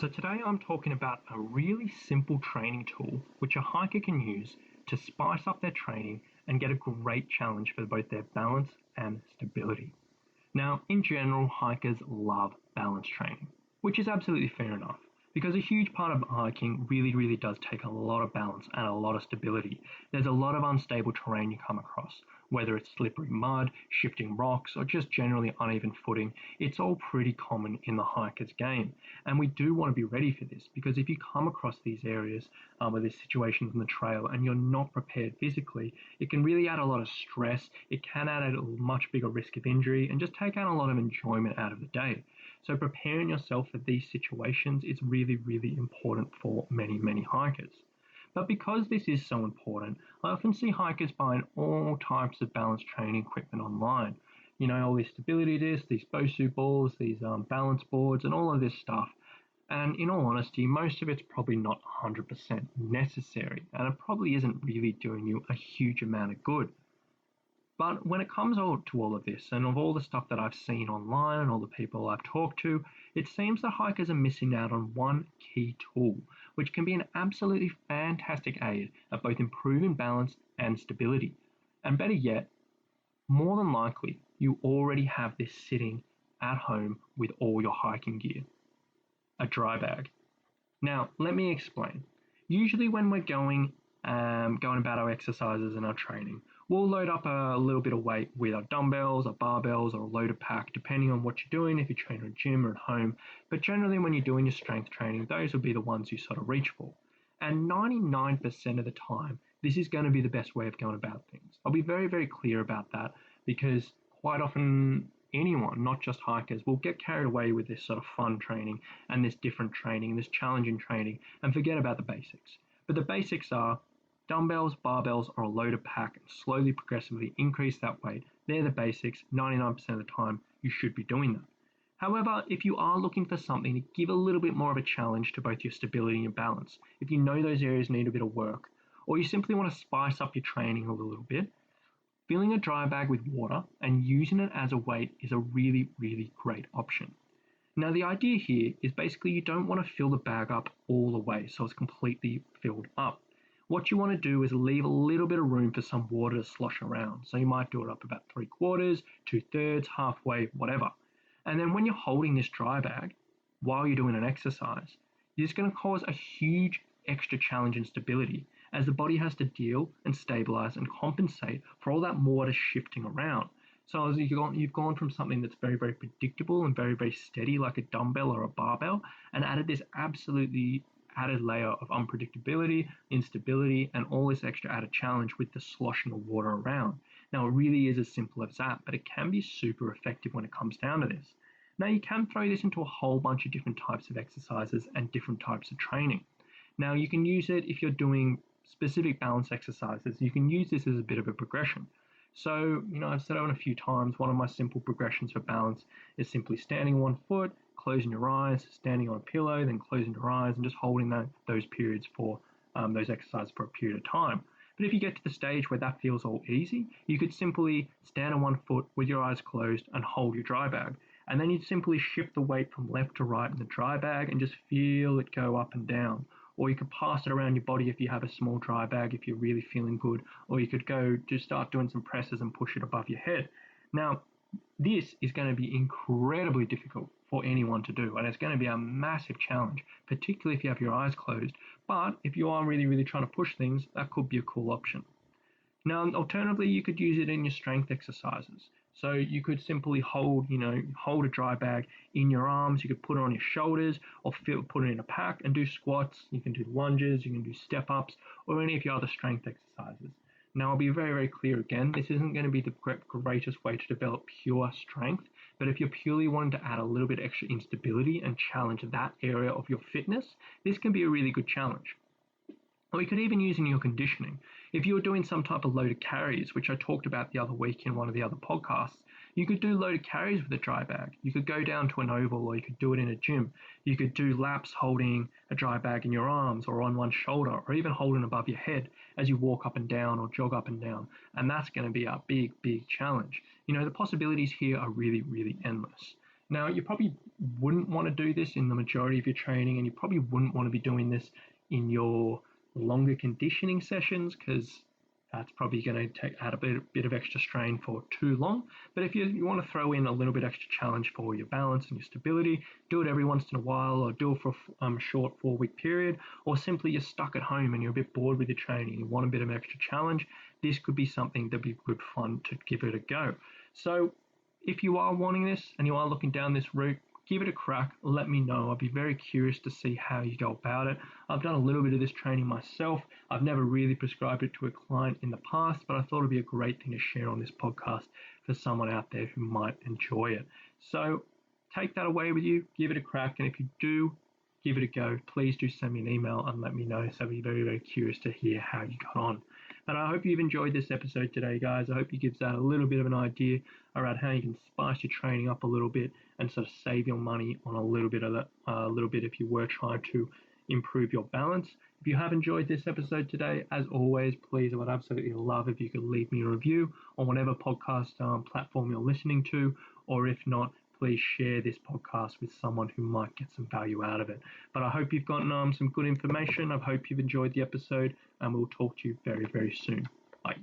So today I'm talking about a really simple training tool which a hiker can use to spice up their training and get a great challenge for both their balance and stability. Now, in general, hikers love balance training, which is absolutely fair enough because a huge part of hiking really does take a lot of balance and a lot of stability. There's a lot of unstable terrain you come across, whether it's slippery mud, shifting rocks, or just generally uneven footing. It's all pretty common in the hiker's game. And we do want to be ready for this because if you come across these areas or these situations on the trail and you're not prepared physically, it can really add a lot of stress. It can add a much bigger risk of injury and just take out a lot of enjoyment out of the day. So preparing yourself for these situations is really important for many hikers. But because this is so important, I often see hikers buying all types of balance training equipment online. You know, all these stability discs, these BOSU balls, these balance boards, and all of this stuff. And in all honesty, most of it's probably not 100% necessary, and it probably isn't really doing you a huge amount of good. But when it comes to all of this, and of all the stuff that I've seen online and all the people I've talked to, it seems that hikers are missing out on one key tool, which can be an absolutely fantastic aid at both improving balance and stability. And better yet, more than likely, you already have this sitting at home with all your hiking gear. A dry bag. Now, let me explain. Usually when we're going about our exercises and our training, we'll load up a little bit of weight with our dumbbells, our barbells, or a loaded pack, depending on what you're doing, if you train in a gym or at home. But generally, when you're doing your strength training, those will be the ones you sort of reach for. And 99% of the time, this is going to be the best way of going about things. I'll be very clear about that because quite often anyone, not just hikers, will get carried away with this sort of fun training and this different training, this challenging training, and forget about the basics. But the basics are dumbbells, barbells, or a loaded pack, and slowly, progressively increase that weight. They're the basics. 99% of the time, you should be doing that. However, if you are looking for something to give a little bit more of a challenge to both your stability and your balance, if you know those areas need a bit of work, or you simply want to spice up your training a little bit, filling a dry bag with water and using it as a weight is a really great option. Now, the idea here is basically you don't want to fill the bag up all the way so it's completely filled up. What you want to do is leave a little bit of room for some water to slosh around. So you might do it up about 3/4, 2/3, halfway, whatever. And then when you're holding this dry bag while you're doing an exercise, it's going to cause a huge extra challenge in stability as the body has to deal and stabilize and compensate for all that water shifting around. So as you've gone from something that's very predictable and very steady like a dumbbell or a barbell and added this absolutely added layer of unpredictability, instability, and all this extra added challenge with the sloshing of water around. Now, it really is as simple as that, but it can be super effective when it comes down to this. Now, you can throw this into a whole bunch of different types of exercises and different types of training. Now, you can use it if you're doing specific balance exercises. You can use this as a bit of a progression. So, I've said it a few times, one of my simple progressions for balance is simply standing on one foot, closing your eyes, standing on a pillow, then closing your eyes, and just holding those periods for those exercises for a period of time. But if you get to the stage where that feels all easy, you could simply stand on one foot with your eyes closed and hold your dry bag. And then you'd simply shift the weight from left to right in the dry bag and just feel it go up and down. Or you could pass it around your body if you have a small dry bag, if you're really feeling good. Or you could go to start doing some presses and push it above your head. Now, this is going to be incredibly difficult for anyone to do, and it's going to be a massive challenge, particularly if you have your eyes closed. But if you are really trying to push things, that could be a cool option. Now, alternatively, you could use it in your strength exercises. So you could simply hold a dry bag in your arms. You could put it on your shoulders or put it in a pack and do squats. You can do lunges, you can do step ups, or any of your other strength exercises. Now, I'll be very clear again, this isn't going to be the greatest way to develop pure strength, but if you're purely wanting to add a little bit extra instability and challenge that area of your fitness, this can be a really good challenge. Or you could even use in your conditioning. If you're doing some type of loaded carries, which I talked about the other week in one of the other podcasts, you could do loaded carries with a dry bag. You could go down to an oval, or you could do it in a gym. You could do laps holding a dry bag in your arms or on one shoulder, or even holding above your head as you walk up and down or jog up and down. And that's going to be a big challenge. The possibilities here are really endless. Now, you probably wouldn't want to do this in the majority of your training, and you probably wouldn't want to be doing this in your longer conditioning sessions because that's probably going to add a bit of extra strain for too long. But if you want to throw in a little bit extra challenge for your balance and your stability, do it every once in a while, or do it for a short 4-week period, or simply you're stuck at home and you're a bit bored with your training, you want a bit of extra challenge, this could be something that'd be good fun to give it a go. So if you are wanting this and you are looking down this route, give it a crack. Let me know. I'd be very curious to see how you go about it. I've done a little bit of this training myself. I've never really prescribed it to a client in the past, but I thought it'd be a great thing to share on this podcast for someone out there who might enjoy it. So take that away with you, give it a crack, and if you do give it a go, please do send me an email and let me know. So I'd be very, very curious to hear how you got on. But I hope you've enjoyed this episode today, guys. I hope it gives that a little bit of an idea around how you can spice your training up a little bit and sort of save your money on a little bit of that, if you were trying to improve your balance. If you have enjoyed this episode today, as always, please, I would absolutely love if you could leave me a review on whatever podcast platform you're listening to, or if not, please share this podcast with someone who might get some value out of it. But I hope you've gotten some good information. I hope you've enjoyed the episode, and we'll talk to you very, very soon. Bye.